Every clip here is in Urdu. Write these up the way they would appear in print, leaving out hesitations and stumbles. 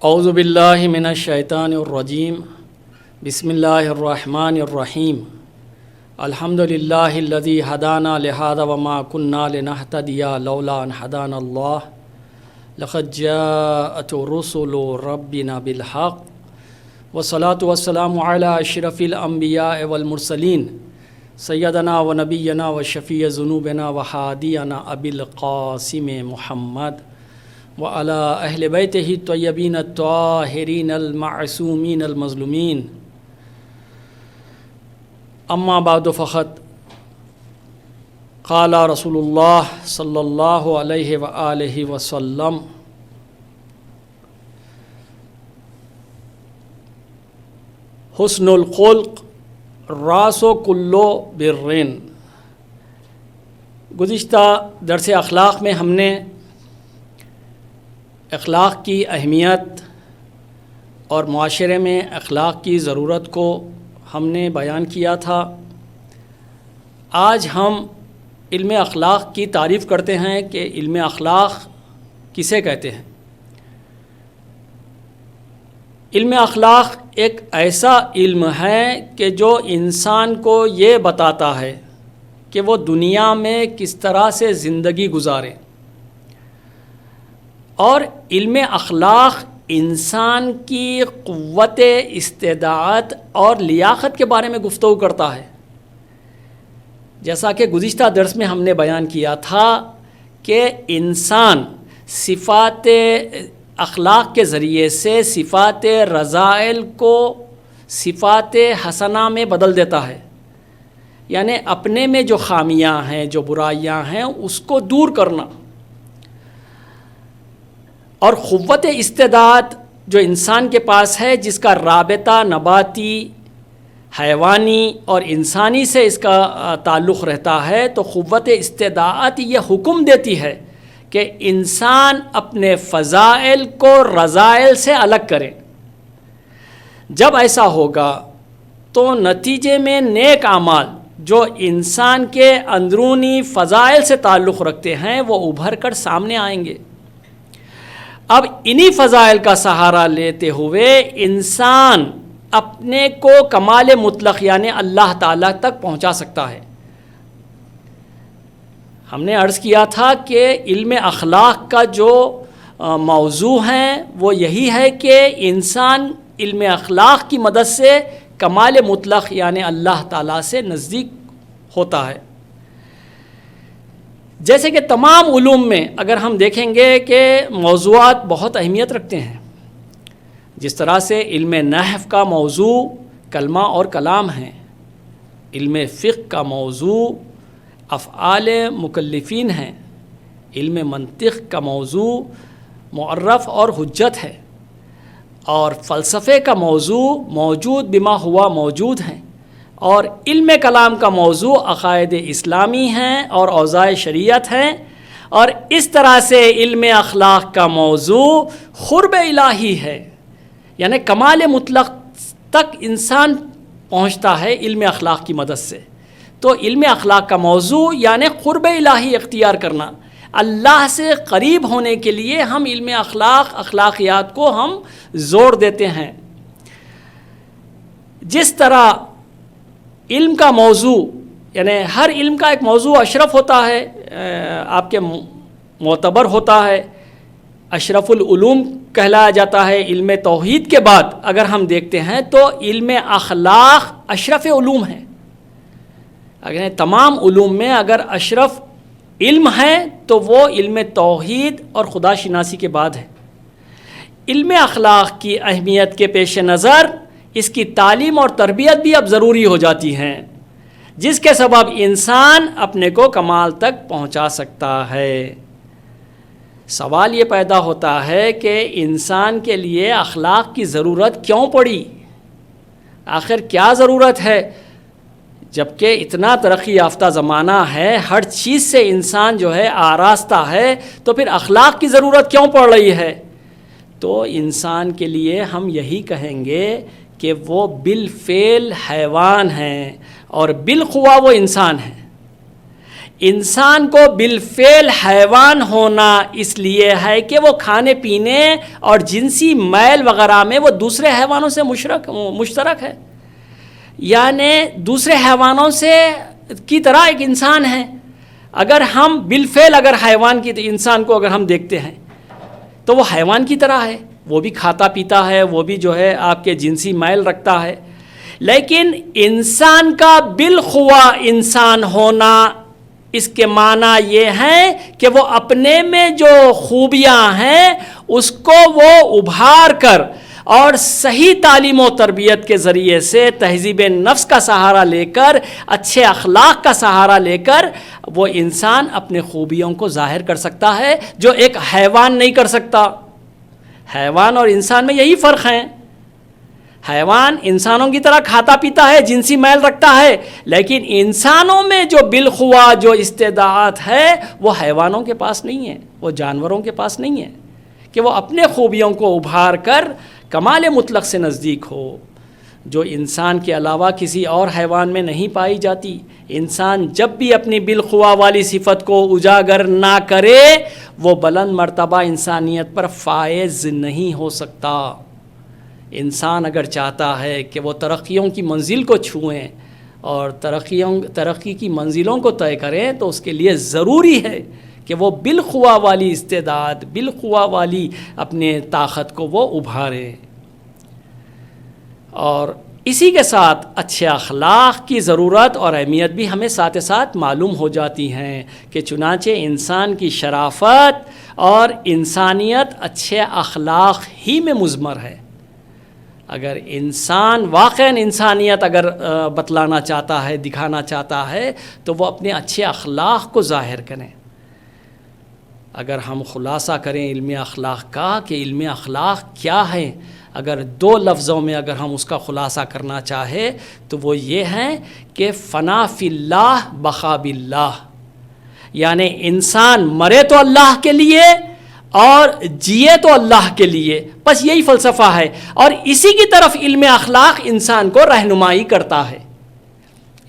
اعوذ باللہ من الشیطان الرجیم بسم اللہ الرحمن الرحیم الحمد للہ الذی ہدانا لہذا وما کنا لنہتدی لولا ان ہدانا اللہ لقد جاءت رسل ربنا بالحق والصلاة والسلام علی اشرف الانبیاء والمرسلین سیدنا و نبینا و شفیع ذنوبنا و ہادینا ابی القاسم محمد وعلی اہل بیتہ الطیبین الطاہرین المعصومین المظلومین اما بعد فقط قال رسول اللہ صلی اللہ علیہ وآلہ وسلم حسن الخلق راس و کلو برین۔ گزشتہ درس اخلاق میں ہم نے اخلاق کی اہمیت اور معاشرے میں اخلاق کی ضرورت کو ہم نے بیان کیا تھا۔ آج ہم علم اخلاق کی تعریف کرتے ہیں کہ علم اخلاق کسے کہتے ہیں۔ علم اخلاق ایک ایسا علم ہے کہ جو انسان کو یہ بتاتا ہے کہ وہ دنیا میں کس طرح سے زندگی گزارے، اور علم اخلاق انسان کی قوت استطاعت اور لیاقت کے بارے میں گفتگو کرتا ہے۔ جیسا کہ گزشتہ درس میں ہم نے بیان کیا تھا کہ انسان صفات اخلاق کے ذریعے سے صفات رذائل کو صفات حسنہ میں بدل دیتا ہے، یعنی اپنے میں جو خامیاں ہیں، جو برائیاں ہیں، اس کو دور کرنا۔ اور قوت استعداد جو انسان کے پاس ہے، جس کا رابطہ نباتی، حیوانی اور انسانی سے اس کا تعلق رہتا ہے، تو قوت استعداد یہ حکم دیتی ہے کہ انسان اپنے فضائل کو رذائل سے الگ کرے۔ جب ایسا ہوگا تو نتیجے میں نیک اعمال جو انسان کے اندرونی فضائل سے تعلق رکھتے ہیں وہ ابھر کر سامنے آئیں گے۔ اب انہی فضائل کا سہارا لیتے ہوئے انسان اپنے کو کمال مطلق یعنی اللہ تعالیٰ تک پہنچا سکتا ہے۔ ہم نے عرض کیا تھا کہ علم اخلاق کا جو موضوع ہے وہ یہی ہے کہ انسان علم اخلاق کی مدد سے کمال مطلق یعنی اللہ تعالیٰ سے نزدیک ہوتا ہے۔ جیسے کہ تمام علوم میں اگر ہم دیکھیں گے کہ موضوعات بہت اہمیت رکھتے ہیں، جس طرح سے علم نحو کا موضوع کلمہ اور کلام ہیں، علم فقہ کا موضوع افعال مکلفین ہیں، علم منطق کا موضوع معرف اور حجت ہے، اور فلسفے کا موضوع موجود بما ہوا موجود ہیں، اور علم کلام کا موضوع عقائد اسلامی ہیں اور اوضاع شریعت ہیں، اور اس طرح سے علم اخلاق کا موضوع قرب الہی ہے، یعنی کمال مطلق تک انسان پہنچتا ہے علم اخلاق کی مدد سے۔ تو علم اخلاق کا موضوع یعنی قرب الہی اختیار کرنا، اللہ سے قریب ہونے کے لیے ہم علم اخلاقیات کو ہم زور دیتے ہیں۔ جس طرح علم کا موضوع یعنی ہر علم کا ایک موضوع اشرف ہوتا ہے، آپ کے معتبر ہوتا ہے، اشرف العلوم کہلایا جاتا ہے۔ علم توحید کے بعد اگر ہم دیکھتے ہیں تو علم اخلاق اشرف علوم ہے۔ اگر تمام علوم میں اگر اشرف علم ہے تو وہ علم توحید اور خدا شناسی کے بعد ہے۔ علم اخلاق کی اہمیت کے پیش نظر اس کی تعلیم اور تربیت بھی اب ضروری ہو جاتی ہیں، جس کے سبب انسان اپنے کو کمال تک پہنچا سکتا ہے۔ سوال یہ پیدا ہوتا ہے کہ انسان کے لیے اخلاق کی ضرورت کیوں پڑی؟ آخر کیا ضرورت ہے؟ جبکہ اتنا ترقی یافتہ زمانہ ہے، ہر چیز سے انسان جو ہے آراستہ ہے، تو پھر اخلاق کی ضرورت کیوں پڑ رہی ہے؟ تو انسان کے لیے ہم یہی کہیں گے کہ وہ بالفعل حیوان ہیں اور بالقوہ وہ انسان ہیں۔ انسان کو بالفعل حیوان ہونا اس لیے ہے کہ وہ کھانے پینے اور جنسی میل وغیرہ میں وہ دوسرے حیوانوں سے مشترک ہے، یعنی دوسرے حیوانوں سے کی طرح ایک انسان ہے۔ اگر ہم بالفعل اگر حیوان کی انسان کو اگر ہم دیکھتے ہیں تو وہ حیوان کی طرح ہے، وہ بھی کھاتا پیتا ہے، وہ بھی جو ہے آپ کے جنسی میل رکھتا ہے، لیکن انسان کا بالخوا انسان ہونا اس کے معنی یہ ہے کہ وہ اپنے میں جو خوبیاں ہیں اس کو وہ ابھار کر اور صحیح تعلیم و تربیت کے ذریعے سے تہذیب نفس کا سہارا لے کر، اچھے اخلاق کا سہارا لے کر وہ انسان اپنے خوبیوں کو ظاہر کر سکتا ہے، جو ایک حیوان نہیں کر سکتا۔ حیوان اور انسان میں یہی فرق ہے۔ حیوان انسانوں کی طرح کھاتا پیتا ہے، جنسی میل رکھتا ہے، لیکن انسانوں میں جو بالخوا جو استعداد ہے وہ حیوانوں کے پاس نہیں ہے، وہ جانوروں کے پاس نہیں ہے کہ وہ اپنے خوبیوں کو ابھار کر کمال مطلق سے نزدیک ہو، جو انسان کے علاوہ کسی اور حیوان میں نہیں پائی جاتی۔ انسان جب بھی اپنی بالخوا والی صفت کو اجاگر نہ کرے وہ بلند مرتبہ انسانیت پر فائز نہیں ہو سکتا۔ انسان اگر چاہتا ہے کہ وہ ترقیوں کی منزل کو چھوئیں اور ترقی کی منزلوں کو طے کریں تو اس کے لیے ضروری ہے کہ وہ بالخوا والی استعداد، بالخوا والی اپنے طاقت کو وہ ابھارے۔ اور اسی کے ساتھ اچھے اخلاق کی ضرورت اور اہمیت بھی ہمیں ساتھ ساتھ معلوم ہو جاتی ہیں کہ چنانچہ انسان کی شرافت اور انسانیت اچھے اخلاق ہی میں مضمر ہے۔ اگر انسان واقعاً انسانیت اگر بتلانا چاہتا ہے، دکھانا چاہتا ہے تو وہ اپنے اچھے اخلاق کو ظاہر کریں۔ اگر ہم خلاصہ کریں علم اخلاق کا کہ علم اخلاق کیا ہے، اگر دو لفظوں میں اگر ہم اس کا خلاصہ کرنا چاہے تو وہ یہ ہے کہ فنا فی اللہ بقا باللہ، یعنی انسان مرے تو اللہ کے لیے اور جیے تو اللہ کے لیے، بس یہی فلسفہ ہے، اور اسی کی طرف علم اخلاق انسان کو رہنمائی کرتا ہے۔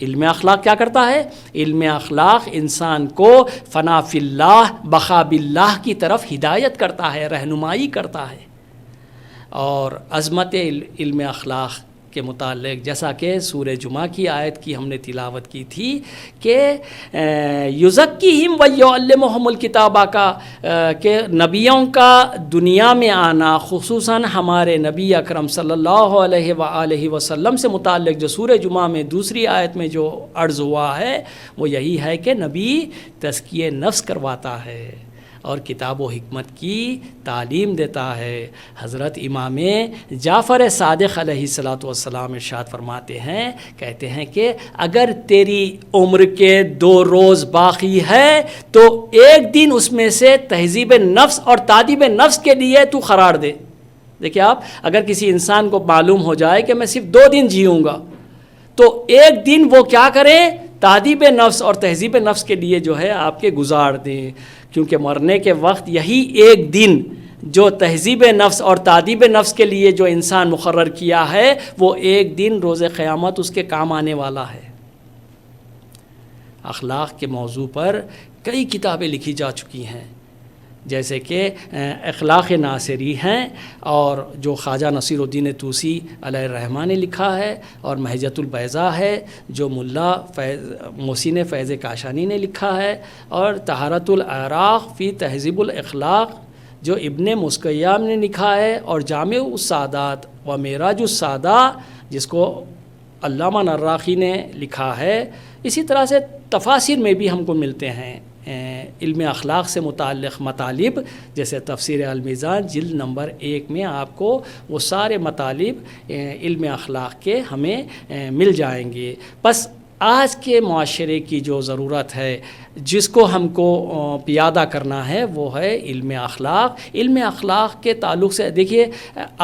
علم اخلاق کیا کرتا ہے؟ علم اخلاق انسان کو فنا فی اللہ بقا باللہ کی طرف ہدایت کرتا ہے، رہنمائی کرتا ہے۔ اور عظمت علم اخلاق کے متعلق جیسا کہ سورہ جمعہ کی آیت کی ہم نے تلاوت کی تھی کہ یزکیہم ویعلمہم الکتابہ کا، کہ نبیوں کا دنیا میں آنا، خصوصاً ہمارے نبی اکرم صلی اللہ علیہ وآلہ وسلم سے متعلق جو سورہ جمعہ میں دوسری آیت میں جو عرض ہوا ہے وہ یہی ہے کہ نبی تزکیہ نفس کرواتا ہے اور کتاب و حکمت کی تعلیم دیتا ہے۔ حضرت امام جعفر صادق علیہ الصلاۃ والسلام ارشاد فرماتے ہیں، کہتے ہیں کہ اگر تیری عمر کے 2 روز باقی ہے تو ایک دن اس میں سے تہذیب نفس اور تعدیب نفس کے لیے تو قرار دے۔ دیکھیں آپ، اگر کسی انسان کو معلوم ہو جائے کہ میں صرف 2 دن جیوں گا تو ایک دن وہ کیا کرے؟ تعدیب نفس اور تہذیب نفس کے لیے جو ہے آپ کے گزار دیں، کیونکہ مرنے کے وقت یہی ایک دن جو تہذیب نفس اور تعدیب نفس کے لیے جو انسان مقرر کیا ہے وہ ایک دن روز قیامت اس کے کام آنے والا ہے۔ اخلاق کے موضوع پر کئی کتابیں لکھی جا چکی ہیں، جیسے کہ اخلاق ناصری ہیں اور جو خواجہ نصیر الدین طوسی علیہ الرحمہ نے لکھا ہے، اور مہجت البیضاء ہے جو ملا محسن فیض کاشانی نے لکھا ہے، اور طہارت الاعراق فی تہذیب الاخلاق جو ابن مسکیام نے لکھا ہے، اور جامع السعادات و معراج السعادہ جس کو علامہ نراقی نے لکھا ہے۔ اسی طرح سے تفاسیر میں بھی ہم کو ملتے ہیں علم اخلاق سے متعلق مطالب، جیسے تفسیر المیزان جلد نمبر 1 میں آپ کو وہ سارے مطالب علم اخلاق کے ہمیں مل جائیں گے۔ بس آج کے معاشرے کی جو ضرورت ہے، جس کو ہم کو پیادہ کرنا ہے، وہ ہے علم اخلاق۔ علم اخلاق کے تعلق سے دیکھیے،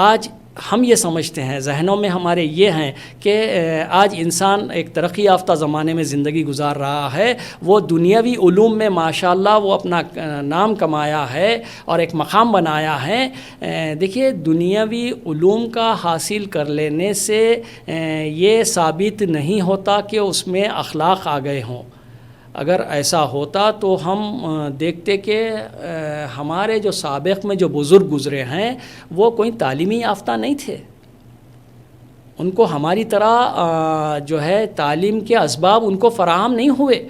آج ہم یہ سمجھتے ہیں، ذہنوں میں ہمارے یہ ہیں کہ آج انسان ایک ترقی یافتہ زمانے میں زندگی گزار رہا ہے، وہ دنیاوی علوم میں ماشاءاللہ وہ اپنا نام کمایا ہے اور ایک مقام بنایا ہے۔ دیکھیے، دنیاوی علوم کا حاصل کر لینے سے یہ ثابت نہیں ہوتا کہ اس میں اخلاق آ گئے ہوں۔ اگر ایسا ہوتا تو ہم دیکھتے کہ ہمارے جو سابق میں جو بزرگ گزرے ہیں وہ کوئی تعلیمی یافتہ نہیں تھے، ان کو ہماری طرح جو ہے تعلیم کے اسباب ان کو فراہم نہیں ہوئے۔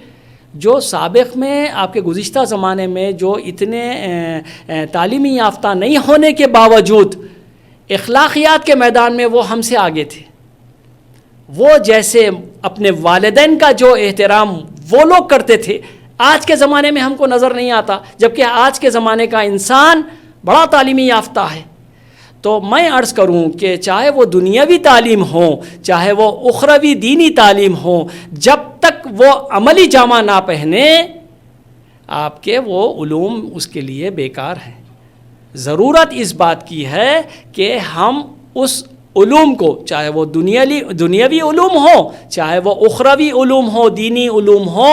جو سابق میں آپ کے گزشتہ زمانے میں جو اتنے تعلیمی یافتہ نہیں ہونے کے باوجود اخلاقیات کے میدان میں وہ ہم سے آگے تھے، وہ جیسے اپنے والدین کا جو احترام وہ لوگ کرتے تھے آج کے زمانے میں ہم کو نظر نہیں آتا، جبکہ آج کے زمانے کا انسان بڑا تعلیمی یافتہ ہے۔ تو میں عرض کروں کہ چاہے وہ دنیاوی تعلیم ہو چاہے وہ اخروی دینی تعلیم ہو، جب تک وہ عملی جامہ نہ پہنے آپ کے وہ علوم اس کے لیے بیکار ہیں۔ ضرورت اس بات کی ہے کہ ہم اس علوم کو، چاہے وہ دنیاوی علوم ہو چاہے وہ اخروی علوم ہو، دینی علوم ہو،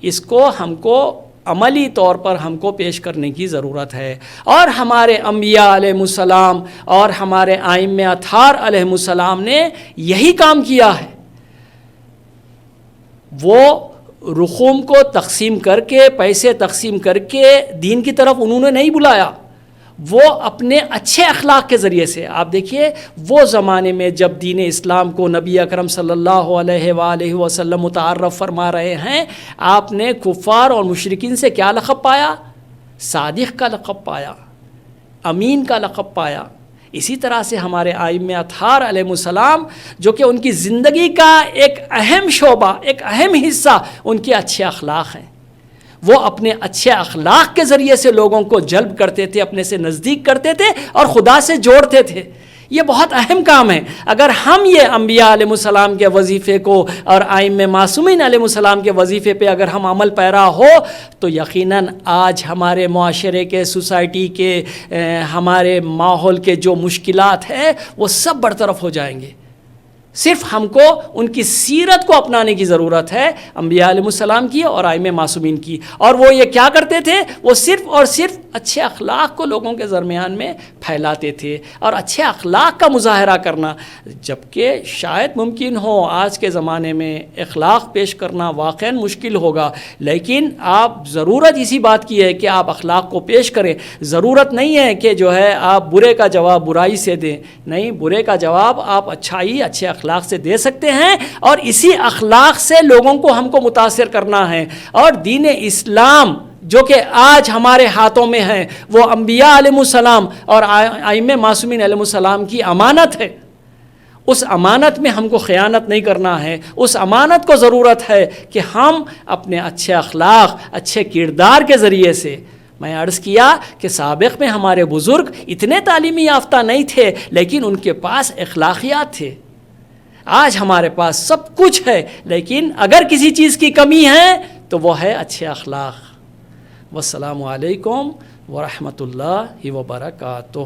اس کو ہم کو عملی طور پر ہم کو پیش کرنے کی ضرورت ہے۔ اور ہمارے انبیاء علیہ السلام اور ہمارے ائمہ اطہار علیہ السلام نے یہی کام کیا ہے۔ وہ رقوم کو تقسیم کر کے، پیسے تقسیم کر کے دین کی طرف انہوں نے نہیں بلایا، وہ اپنے اچھے اخلاق کے ذریعے سے۔ آپ دیکھیے وہ زمانے میں جب دین اسلام کو نبی اکرم صلی اللہ علیہ وآلہ وسلم متعارف فرما رہے ہیں، آپ نے کفار اور مشرکین سے کیا لقب پایا؟ صادق کا لقب پایا، امین کا لقب پایا۔ اسی طرح سے ہمارے ائمہ اطہار علیہ السلام، جو کہ ان کی زندگی کا ایک اہم شعبہ، ایک اہم حصہ ان کے اچھے اخلاق ہیں، وہ اپنے اچھے اخلاق کے ذریعے سے لوگوں کو جلب کرتے تھے، اپنے سے نزدیک کرتے تھے اور خدا سے جوڑتے تھے۔ یہ بہت اہم کام ہے۔ اگر ہم یہ انبیاء علیہ السلام کے وظیفے کو اور ائمہ معصومین علیہ السلام کے وظیفے پہ اگر ہم عمل پیرا ہو تو یقیناً آج ہمارے معاشرے کے، سوسائٹی کے، ہمارے ماحول کے جو مشکلات ہیں وہ سب برطرف ہو جائیں گے۔ صرف ہم کو ان کی سیرت کو اپنانے کی ضرورت ہے، انبیاء علیہ السلام کی اور ائمہ معصومین کی۔ اور وہ یہ کیا کرتے تھے؟ وہ صرف اور صرف اچھے اخلاق کو لوگوں کے درمیان میں پھیلاتے تھے، اور اچھے اخلاق کا مظاہرہ کرنا، جبکہ شاید ممکن ہو آج کے زمانے میں اخلاق پیش کرنا واقعاً مشکل ہوگا، لیکن آپ ضرورت اسی بات کی ہے کہ آپ اخلاق کو پیش کریں۔ ضرورت نہیں ہے کہ جو ہے آپ برے کا جواب برائی سے دیں، نہیں، برے کا جواب آپ اچھائی، اچھے اخلاق سے دے سکتے ہیں، اور اسی اخلاق سے لوگوں کو ہم کو متاثر کرنا ہے۔ اور دین اسلام جو کہ آج ہمارے ہاتھوں میں ہے، وہ انبیاء علیہ السلام اور ائمہ معصومین علیہ السلام کی امانت ہے۔ اس امانت میں ہم کو خیانت نہیں کرنا ہے۔ اس امانت کو ضرورت ہے کہ ہم اپنے اچھے اخلاق، اچھے کردار کے ذریعے سے، میں عرض کیا کہ سابق میں ہمارے بزرگ اتنے تعلیمی یافتہ نہیں تھے، لیکن ان کے پاس اخلاقیات تھے۔ آج ہمارے پاس سب کچھ ہے، لیکن اگر کسی چیز کی کمی ہے تو وہ ہے اچھے اخلاق۔ والسلام علیکم ورحمۃ اللہ وبرکاتہ۔